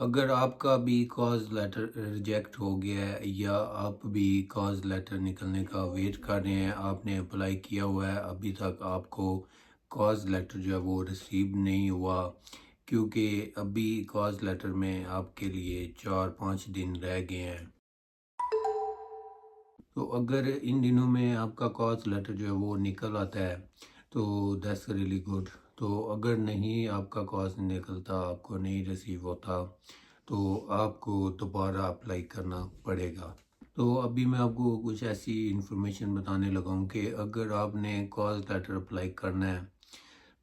اگر آپ کا بھی کاز لیٹر ریجیکٹ ہو گیا ہے یا آپ بھی کاز لیٹر نکلنے کا ویٹ کر رہے ہیں، آپ نے اپلائی کیا ہوا ہے، ابھی تک آپ کو کاز لیٹر جو ہے وہ ریسیو نہیں ہوا، کیونکہ ابھی کاز لیٹر میں آپ کے لیے 4-5 دن رہ گئے ہیں۔ تو اگر ان دنوں میں آپ کا کاز لیٹر جو ہے وہ نکل آتا ہے تو دیٹس ریلی گڈ۔ تو اگر نہیں آپ کا کاز نکلتا، آپ کو نہیں ریسیو ہوتا، تو آپ کو دوبارہ اپلائی کرنا پڑے گا۔ تو ابھی میں آپ کو کچھ ایسی انفارمیشن بتانے لگا ہوں کہ اگر آپ نے کاز لیٹر اپلائی کرنا ہے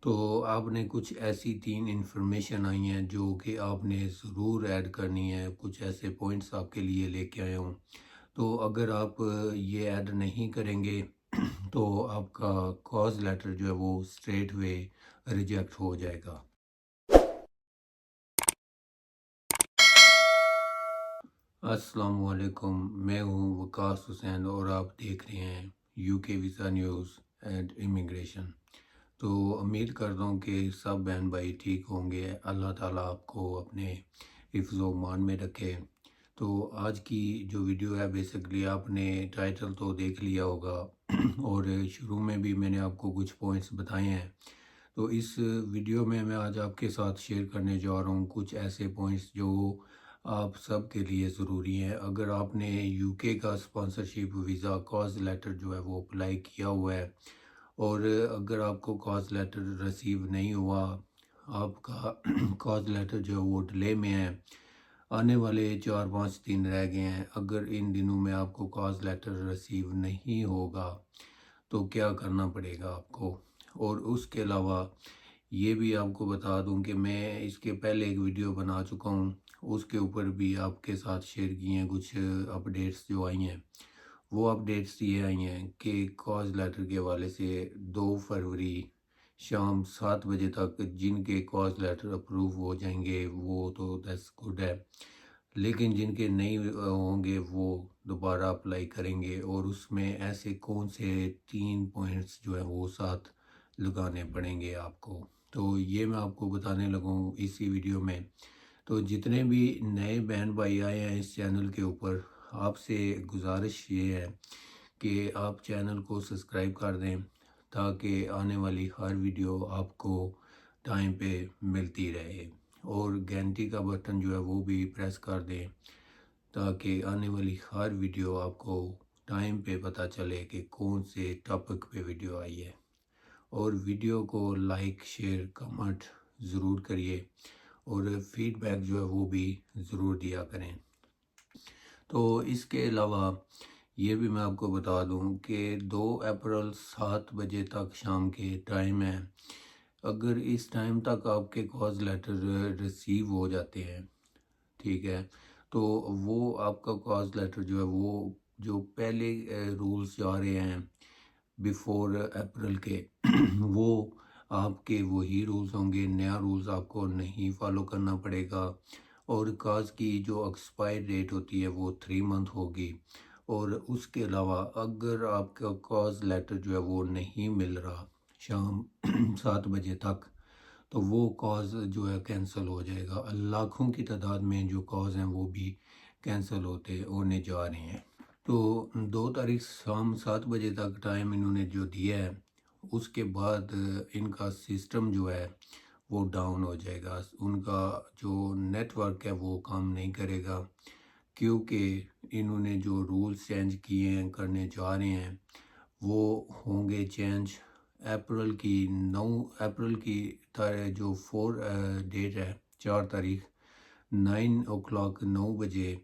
تو آپ نے کچھ ایسی 3 انفارمیشن آئی ہیں جو کہ آپ نے ضرور ایڈ کرنی ہے، کچھ ایسے پوائنٹس آپ کے لیے لے کے آیا ہوں۔ تو اگر آپ یہ ایڈ نہیں کریں گے تو آپ کا کاز لیٹر جو ہے وہ اسٹریٹ وے ریجیکٹ ہو جائے گا۔ السلام علیکم، میں ہوں وقاص حسین اور آپ دیکھ رہے ہیں یو کے ویزا نیوز اینڈ امیگریشن۔ تو امید کرتا ہوں کہ سب بہن بھائی ٹھیک ہوں گے، اللہ تعالیٰ آپ کو اپنے حفظ و امان میں رکھے۔ تو آج کی جو ویڈیو ہے بیسکلی آپ نے ٹائٹل تو دیکھ لیا ہوگا اور شروع میں بھی میں نے آپ کو کچھ پوائنٹس بتائے ہیں۔ تو اس ویڈیو میں آج آپ کے ساتھ شیئر کرنے جا رہا ہوں کچھ ایسے پوائنٹس جو آپ سب کے لیے ضروری ہیں۔ اگر آپ نے یو کے کا اسپانسرشپ ویزا کاز لیٹر جو ہے وہ اپلائی کیا ہوا ہے اور اگر آپ کو کاز لیٹر ریسیو نہیں ہوا، آپ کا کاز لیٹر جو ہے وہ ڈیلے میں ہے، آنے والے 4-5 دن رہ گئے ہیں، اگر ان دنوں میں آپ کو کاز لیٹر ریسیو نہیں ہوگا تو کیا کرنا پڑے گا آپ کو۔ اور اس کے علاوہ یہ بھی آپ کو بتا دوں کہ میں اس کے پہلے ایک ویڈیو بنا چکا ہوں، اس کے اوپر بھی آپ کے ساتھ شیئر کی ہیں کچھ اپڈیٹس جو آئی ہیں۔ وہ اپڈیٹس یہ آئی ہیں کہ کاز لیٹر کے حوالے سے 2 فروری شام 7 بجے تک جن کے کاز لیٹر اپروو ہو جائیں گے وہ تو دیٹس گڈ ہے، لیکن جن کے نہیں ہوں گے وہ دوبارہ اپلائی کریں گے، اور اس میں ایسے کون سے 3 پوائنٹس جو ہیں وہ ساتھ لگانے پڑیں گے آپ کو، تو یہ میں آپ کو بتانے لگا ہوں اسی ویڈیو میں۔ تو جتنے بھی نئے بہن بھائی آئے ہیں اس چینل کے اوپر، آپ سے گزارش یہ ہے کہ آپ چینل کو سبسکرائب کر دیں تاکہ آنے والی ہر ویڈیو آپ کو ٹائم پہ ملتی رہے، اور گھنٹی کا بٹن جو ہے وہ بھی پریس کر دیں تاکہ آنے والی ہر ویڈیو آپ کو ٹائم پہ پتہ چلے کہ کون سے ٹاپک پہ ویڈیو آئی ہے۔ اور ویڈیو کو لائک، شیئر، کمنٹ ضرور کریے اور فیڈ بیک جو ہے وہ بھی ضرور دیا کریں۔ تو اس کے علاوہ یہ بھی میں آپ کو بتا دوں کہ 2 اپریل 7 بجے تک شام کے ٹائم ہے، اگر اس ٹائم تک آپ کے کاز لیٹر ریسیو ہو جاتے ہیں، ٹھیک ہے، تو وہ آپ کا کاز لیٹر جو ہے وہ جو پہلے رولز جا رہے ہیں بیفور اپریل کے وہ آپ کے وہی رولز ہوں گے، نیا رولز آپ کو نہیں فالو کرنا پڑے گا، اور کاز کی جو ایکسپائر ڈیٹ ہوتی ہے وہ 3 منتھ ہوگی۔ اور اس کے علاوہ اگر آپ کا کاز لیٹر جو ہے وہ نہیں مل رہا شام 7 بجے تک تو وہ کاز جو ہے کینسل ہو جائے گا، لاکھوں کی تعداد میں جو کاز ہیں وہ بھی کینسل ہونے جا رہے ہیں۔ تو 2 تاریخ شام 7 بجے تک ٹائم انہوں نے جو دیا ہے، اس کے بعد ان کا سسٹم جو ہے وہ ڈاؤن ہو جائے گا، ان کا جو نیٹ ورک ہے وہ کام نہیں کرے گا، کیونکہ انہوں نے جو رولز چینج کیے ہیں، کرنے جا رہے ہیں، وہ ہوں گے چینج اپریل کی 9 اپریل کی جو 4 ڈیٹ ہے، 4 تاریخ 9 بجے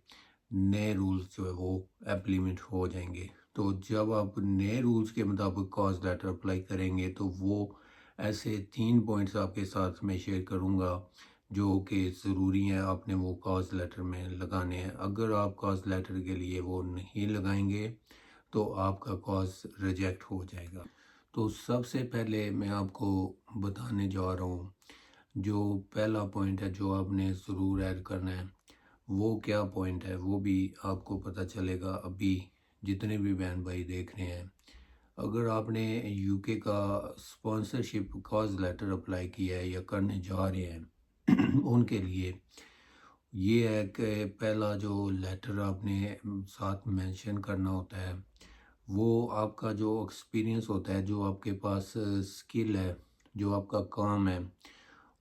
نئے رولز جو ہے وہ ایپلیمنٹ ہو جائیں گے۔ تو جب آپ نئے رولز کے مطابق کاز لیٹر اپلائی کریں گے تو وہ ایسے 3 پوائنٹس آپ کے ساتھ میں شیئر کروں گا جو کہ ضروری ہیں، آپ نے وہ کاز لیٹر میں لگانے ہیں۔ اگر آپ کاز لیٹر کے لیے وہ نہیں لگائیں گے تو آپ کا کاز ریجیکٹ ہو جائے گا۔ تو سب سے پہلے میں آپ کو بتانے جا رہا ہوں جو پہلا پوائنٹ ہے جو آپ نے ضرور ایڈ کرنا ہے، وہ کیا پوائنٹ ہے وہ بھی آپ کو پتہ چلے گا ابھی جتنے بھی بہن بھائی دیکھ رہے ہیں۔ اگر آپ نے یو کے کا اسپانسرشپ کاز لیٹر اپلائی کیا ہے یا کرنے جا رہے ہیں ان کے لیے یہ ہے کہ پہلا جو لیٹر آپ نے ساتھ مینشن کرنا ہوتا ہے وہ آپ کا جو ایکسپیرینس ہوتا ہے، جو آپ کے پاس اسکل ہے، جو آپ کا کام ہے،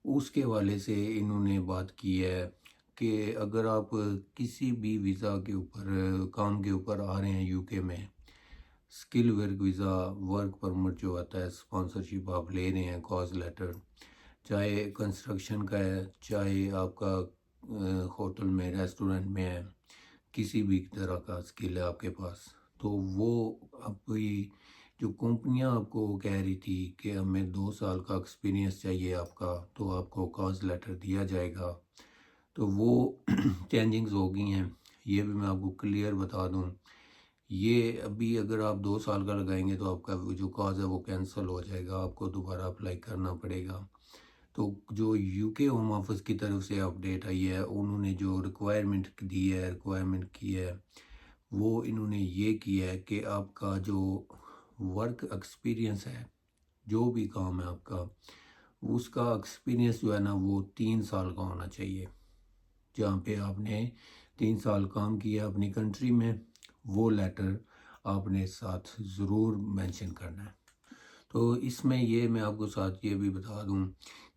اس کے والے سے انہوں نے بات کی ہے کہ اگر آپ کسی بھی ویزا کے اوپر کام کے اوپر آ رہے ہیں یو کے میں، skill work visa, work permit جو آتا ہے، اسپانسرشپ آپ لے رہے ہیں، کاز لیٹر، چاہے کنسٹرکشن کا ہے، چاہے آپ کا ہوٹل میں، ریسٹورنٹ میں ہے، کسی بھی طرح کا اسکل ہے آپ کے پاس، تو وہ آپ کی جو کمپنیاں آپ کو کہہ رہی تھی کہ ہمیں 2 سال کا ایکسپیرینس چاہیے آپ کا، تو آپ کو کاز لیٹر دیا جائے گا، تو وہ چینجنگز ہو گئی ہیں۔ یہ بھی میں آپ کو کلیئر بتا دوں، یہ ابھی اگر آپ 2 سال کا لگائیں گے تو آپ کا جو کاز ہے وہ کینسل ہو جائے گا، آپ کو دوبارہ اپلائی کرنا پڑے گا۔ تو جو یو کے ہوم آفس کی طرف سے اپڈیٹ آئی ہے، انہوں نے جو ریکوائرمنٹ کی ہے وہ انہوں نے یہ کیا ہے کہ آپ کا جو ورک ایکسپیرینس ہے، جو بھی کام ہے آپ کا، اس کا ایکسپیرینس جو ہے نا وہ 3 سال کا ہونا چاہیے، جہاں پہ آپ نے 3 سال کام کیا اپنی کنٹری میں، وہ لیٹر آپ نے ساتھ ضرور مینشن کرنا ہے۔ تو اس میں یہ میں آپ کو ساتھ یہ بھی بتا دوں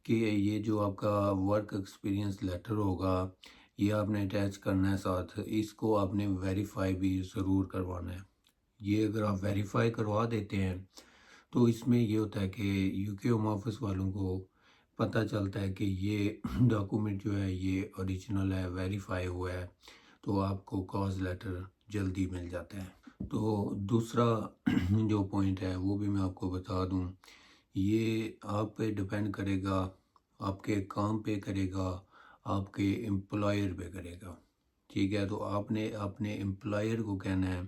کہ یہ جو آپ کا ورک ایکسپیرینس لیٹر ہوگا، یہ آپ نے اٹیچ کرنا ہے ساتھ، اس کو آپ نے ویریفائی بھی ضرور کروانا ہے۔ یہ اگر آپ ویریفائی کروا دیتے ہیں تو اس میں یہ ہوتا ہے کہ یو کے ہوم آفس والوں کو پتہ چلتا ہے کہ یہ ڈاکومنٹ جو ہے یہ اوریجنل ہے، ویریفائی ہوا ہے، تو آپ کو کاز لیٹر جلدی مل جاتا ہے۔ تو دوسرا جو پوائنٹ ہے وہ بھی میں آپ کو بتا دوں، یہ آپ پہ ڈیپینڈ کرے گا، آپ کے کام پہ کرے گا، آپ کے امپلائر پہ کرے گا، ٹھیک ہے؟ تو آپ نے اپنے امپلائر کو کہنا ہے،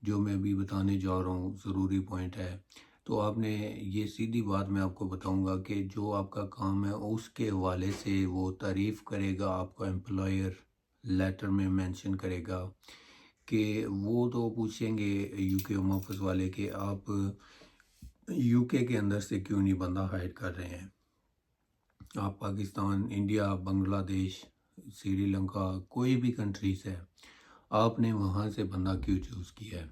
جو میں بھی بتانے جا رہا ہوں ضروری پوائنٹ ہے، تو آپ نے یہ سیدھی بات میں آپ کو بتاؤں گا کہ جو آپ کا کام ہے اس کے حوالے سے وہ تعریف کرے گا، آپ کا امپلائر لیٹر میں مینشن کرے گا کہ وہ تو پوچھیں گے یو کے ہوم آفس والے کہ آپ یو کے اندر سے کیوں نہیں بندہ ہائر کر رہے ہیں، آپ پاکستان، انڈیا، بنگلہ دیش، سری لنکا، کوئی بھی کنٹریز ہے، آپ نے وہاں سے بندہ کیوں چوز کیا ہے؟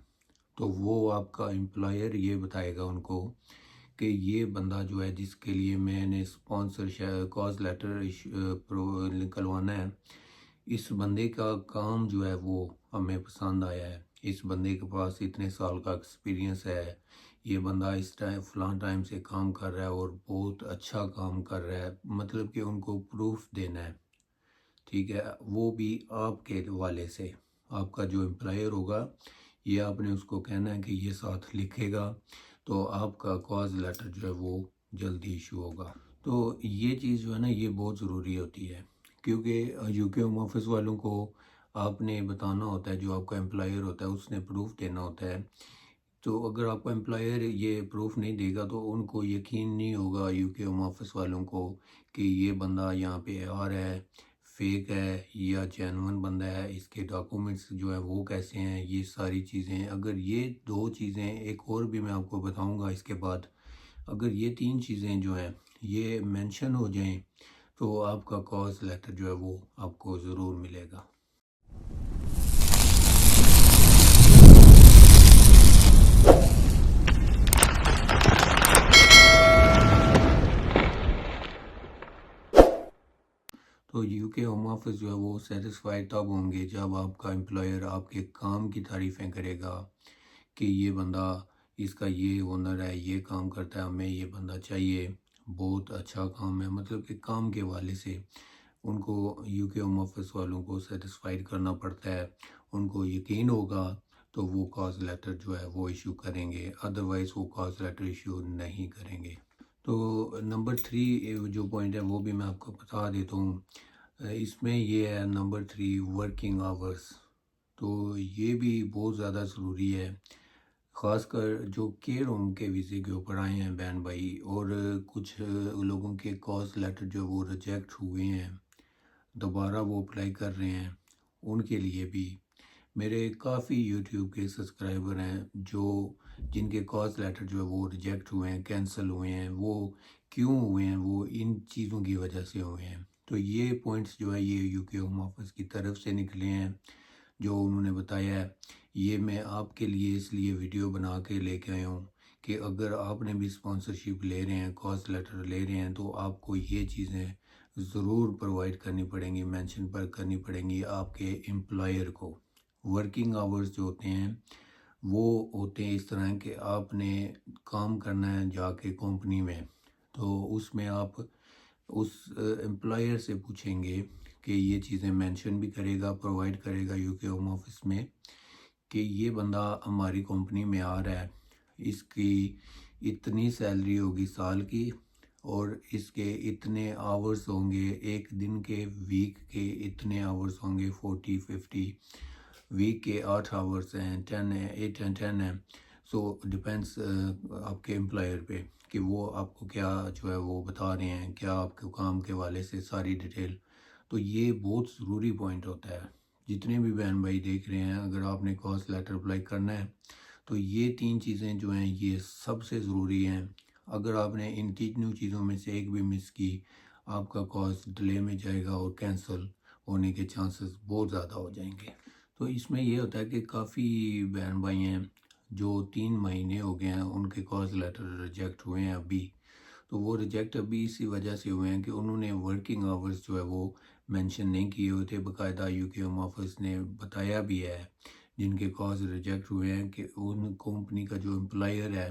تو وہ آپ کا امپلائر یہ بتائے گا ان کو کہ یہ بندہ جو ہے جس کے لیے میں نے اسپانسر کاز لیٹر نکلوانا ہے، اس بندے کا کام جو ہے وہ ہمیں پسند آیا ہے، اس بندے کے پاس اتنے سال کا ایکسپیرینس ہے، یہ بندہ اس فلاں ٹائم سے کام کر رہا ہے اور بہت اچھا کام کر رہا ہے، مطلب کہ ان کو پروف دینا ہے، ٹھیک ہے؟ وہ بھی آپ کے حوالے سے، آپ کا جو امپلائر ہوگا یہ آپ نے اس کو کہنا ہے کہ یہ ساتھ لکھے گا، تو آپ کا کاز لیٹر جو ہے وہ جلدی ایشو ہوگا۔ تو یہ چیز جو ہے نا یہ بہت ضروری ہوتی ہے، کیونکہ یو کے ہوم آفس والوں کو آپ نے بتانا ہوتا ہے، جو آپ کا امپلائر ہوتا ہے اس نے پروف دینا ہوتا ہے، تو اگر آپ کا امپلائر یہ پروف نہیں دے گا تو ان کو یقین نہیں ہوگا یو کے ہوم آفس والوں کو کہ یہ بندہ یہاں پہ آ رہا ہے، فیک ہے یا جینون بندہ ہے، اس کے ڈاکومنٹس جو ہے وہ کیسے ہیں، یہ ساری چیزیں، اگر یہ 2 چیزیں، ایک اور بھی میں آپ کو بتاؤں گا اس کے بعد، اگر یہ 3 چیزیں جو ہیں یہ مینشن ہو جائیں تو آپ کا کاز لیٹر جو ہے وہ آپ کو ضرور ملے گا۔ تو یو کے ہوم آفس جو ہے وہ سیٹسفائیڈ تب ہوں گے جب آپ کا امپلائر آپ کے کام کی تعریفیں کرے گا کہ یہ بندہ، اس کا یہ ہنر ہے، یہ کام کرتا ہے، ہمیں یہ بندہ چاہیے، بہت اچھا کام ہے، مطلب کہ کام کے حوالے سے ان کو یو کے ہوم آفس والوں کو سیٹسفائیڈ کرنا پڑتا ہے، ان کو یقین ہوگا تو وہ کاز لیٹر جو ہے وہ ایشو کریں گے، ادروائز وہ کاز لیٹر ایشو نہیں کریں گے۔ تو نمبر 3 جو پوائنٹ ہے وہ بھی میں آپ کو بتا دیتا ہوں، اس میں یہ ہے نمبر 3 ورکنگ آورس، تو یہ بھی بہت زیادہ ضروری ہے، خاص کر جو کیئر ہوم کے ویزے کے اوپر آئے ہیں بہن بھائی، اور کچھ لوگوں کے کاز لیٹر جو وہ ریجیکٹ ہوئے ہیں، دوبارہ وہ اپلائی کر رہے ہیں، ان کے لیے بھی میرے کافی یوٹیوب کے سبسکرائبر ہیں جن کے کاز لیٹر جو ہے وہ ریجیکٹ ہوئے ہیں، کینسل ہوئے ہیں، وہ کیوں ہوئے ہیں؟ وہ ان چیزوں کی وجہ سے ہوئے ہیں تو یہ پوائنٹس جو ہے یہ یو کے ہوم آفس کی طرف سے نکلے ہیں جو انہوں نے بتایا ہے. یہ میں آپ کے لیے اس لیے ویڈیو بنا کے لے کے آیا ہوں کہ اگر آپ نے بھی اسپانسرشپ لے رہے ہیں، کاز لیٹر لے رہے ہیں، تو آپ کو یہ چیزیں ضرور پرووائڈ کرنی پڑیں گی، مینشن پر کرنی پڑیں گی آپ کے امپلائر کو. ورکنگ آورز جو ہوتے ہیں وہ ہوتے ہیں اس طرح کہ آپ نے کام کرنا ہے جا کے کمپنی میں، تو اس میں آپ اس امپلائر سے پوچھیں گے کہ یہ چیزیں مینشن بھی کرے گا، پرووائڈ کرے گا یو کے ہوم آفس میں کہ یہ بندہ ہماری کمپنی میں آ رہا ہے، اس کی اتنی سیلری ہوگی سال کی اور اس کے اتنے آورز ہوں گے ایک دن کے، ویک کے اتنے آورز ہوں گے 40-50، ویک کے 8 آورز ہیں، 10 ہیں، 8 ہیں، 10 ہیں. سو ڈپینس آپ کے امپلائر پہ کہ وہ آپ کو کیا جو ہے وہ بتا رہے ہیں، کیا آپ کے کام کے والے سے ساری ڈیٹیل. تو یہ بہت ضروری پوائنٹ ہوتا ہے. جتنے بھی بہن بھائی دیکھ رہے ہیں، اگر آپ نے کاز لیٹر اپلائی کرنا ہے تو یہ 3 چیزیں جو ہیں یہ سب سے ضروری ہیں. اگر آپ نے ان 3 چیزوں میں سے ایک بھی مس کی، آپ کا کاز ڈیلے میں جائے گا اور کینسل ہونے کے چانسز بہت زیادہ ہو جائیں گے. تو اس میں یہ ہوتا ہے کہ کافی بہن بھائی ہیں جو 3 مہینے ہو گئے ہیں ان کے کاز لیٹر ریجیکٹ ہوئے ہیں ابھی. تو وہ ریجیکٹ ابھی اسی وجہ سے ہوئے ہیں کہ انہوں نے ورکنگ آورز جو ہے وہ مینشن نہیں کیے ہوئے تھے. باقاعدہ یو کے ہوم آفس نے بتایا بھی ہے جن کے کاز ریجیکٹ ہوئے ہیں کہ ان کمپنی کا جو امپلائر ہے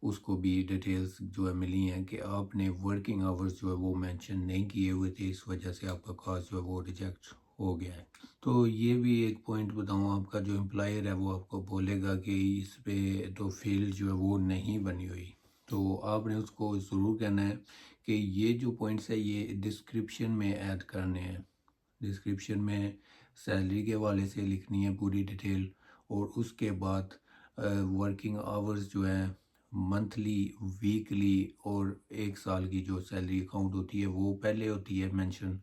اس کو بھی ڈیٹیلز جو ہے ملی ہیں کہ آپ نے ورکنگ آورز جو ہے وہ مینشن نہیں کیے ہوئے تھے، اس وجہ سے آپ کا کاز جو ہے وہ ریجیکٹ ہو گیا ہے. تو یہ بھی ایک پوائنٹ بتاؤں، آپ کا جو امپلائر ہے وہ آپ کو بولے گا کہ اس پہ تو فیلڈ جو ہے وہ نہیں بنی ہوئی، تو آپ نے اس کو ضرور کہنا ہے کہ یہ جو پوائنٹس ہے یہ ڈسکرپشن میں ایڈ کرنے ہیں. ڈسکرپشن میں سیلری کے حوالے سے لکھنی ہے پوری ڈیٹیل، اور اس کے بعد ورکنگ آورز جو ہے منتھلی، ویکلی اور ایک سال کی جو سیلری اکاؤنٹ ہوتی ہے وہ پہلے ہوتی ہے مینشن.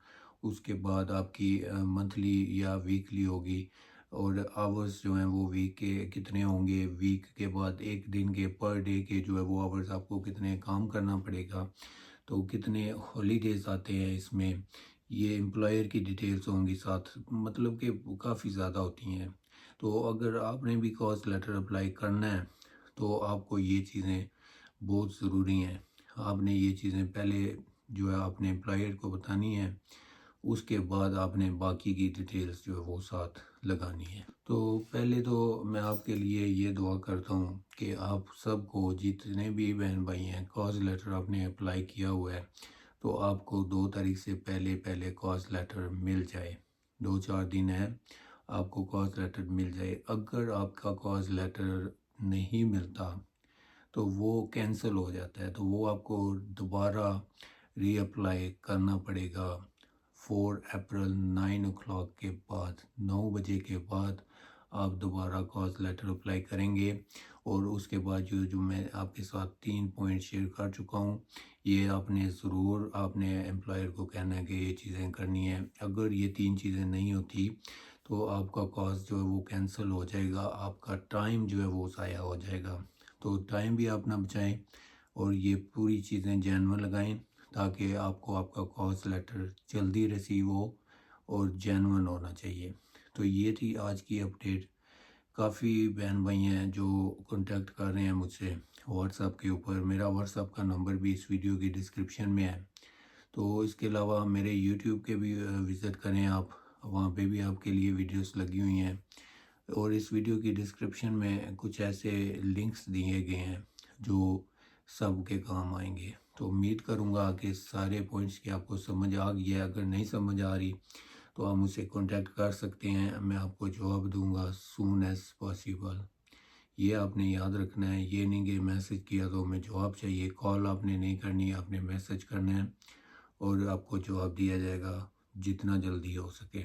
اس کے بعد آپ کی منتھلی یا ویکلی ہوگی، اور آورز جو ہیں وہ ویک کے کتنے ہوں گے، ویک کے بعد ایک دن کے پر ڈے کے جو ہے وہ آورز آپ کو کتنے کام کرنا پڑے گا، تو کتنے ہالیڈیز آتے ہیں اس میں، یہ امپلائر کی ڈیٹیلز ہوں گی ساتھ، مطلب کہ کافی زیادہ ہوتی ہیں. تو اگر آپ نے بھی کاز لیٹر اپلائی کرنا ہے تو آپ کو یہ چیزیں بہت ضروری ہیں. آپ نے یہ چیزیں پہلے جو ہے آپ نے امپلائر کو بتانی ہے، اس کے بعد آپ نے باقی کی ڈیٹیلز جو ہے وہ ساتھ لگانی ہے. تو پہلے تو میں آپ کے لیے یہ دعا کرتا ہوں کہ آپ سب کو، جتنے بھی بہن بھائی ہیں، کاز لیٹر آپ نے اپلائی کیا ہوا ہے تو آپ کو 2 تاریخ سے پہلے کاز لیٹر مل جائے. 2-4 دن ہے، آپ کو کاز لیٹر مل جائے. اگر آپ کا کاز لیٹر نہیں ملتا تو وہ کینسل ہو جاتا ہے، تو وہ آپ کو دوبارہ ری اپلائی کرنا پڑے گا 4 اپریل 9 o'clock کے بعد، 9 بجے کے بعد آپ دوبارہ کاز لیٹر اپلائی کریں گے. اور اس کے بعد جو میں آپ کے ساتھ 3 پوائنٹ شیئر کر چکا ہوں، یہ آپ نے ضرور آپ نے امپلائر کو کہنا ہے کہ یہ چیزیں کرنی ہیں. اگر یہ 3 چیزیں نہیں ہوتی تو آپ کا کاز جو ہے وہ کینسل ہو جائے گا، آپ کا ٹائم جو ہے وہ ضائع ہو جائے گا. تو ٹائم بھی آپ نہ بچائیں اور یہ پوری چیزیں جینون لگائیں تاکہ آپ کو آپ کا کاز لیٹر جلدی ریسیو ہو اور جینون ہونا چاہیے. تو یہ تھی آج کی اپڈیٹ. کافی بہن بھائی ہیں جو کانٹیکٹ کر رہے ہیں مجھ سے واٹس ایپ کے اوپر. میرا واٹس ایپ کا نمبر بھی اس ویڈیو کی ڈسکرپشن میں ہے. تو اس کے علاوہ میرے یوٹیوب کے بھی وزٹ کریں آپ، وہاں پہ بھی آپ کے لیے ویڈیوز لگی ہوئی ہیں، اور اس ویڈیو کی ڈسکرپشن میں کچھ ایسے لنکس دیے گئے ہیں جو سب کے کام آئیں گے. تو امید کروں گا کہ سارے پوائنٹس کی آپ کو سمجھ آ گئی ہے. اگر نہیں سمجھ آ رہی تو آپ مجھ سے کانٹیکٹ کر سکتے ہیں، میں آپ کو جواب دوں گا سون ایز پاسیبل. یہ آپ نے یاد رکھنا ہے، یہ نہیں کہ میسج کیا تو ہمیں جواب چاہیے. کال آپ نے نہیں کرنی، آپ نے میسج کرنا ہے اور آپ کو جواب دیا جائے گا جتنا جلدی ہو سکے.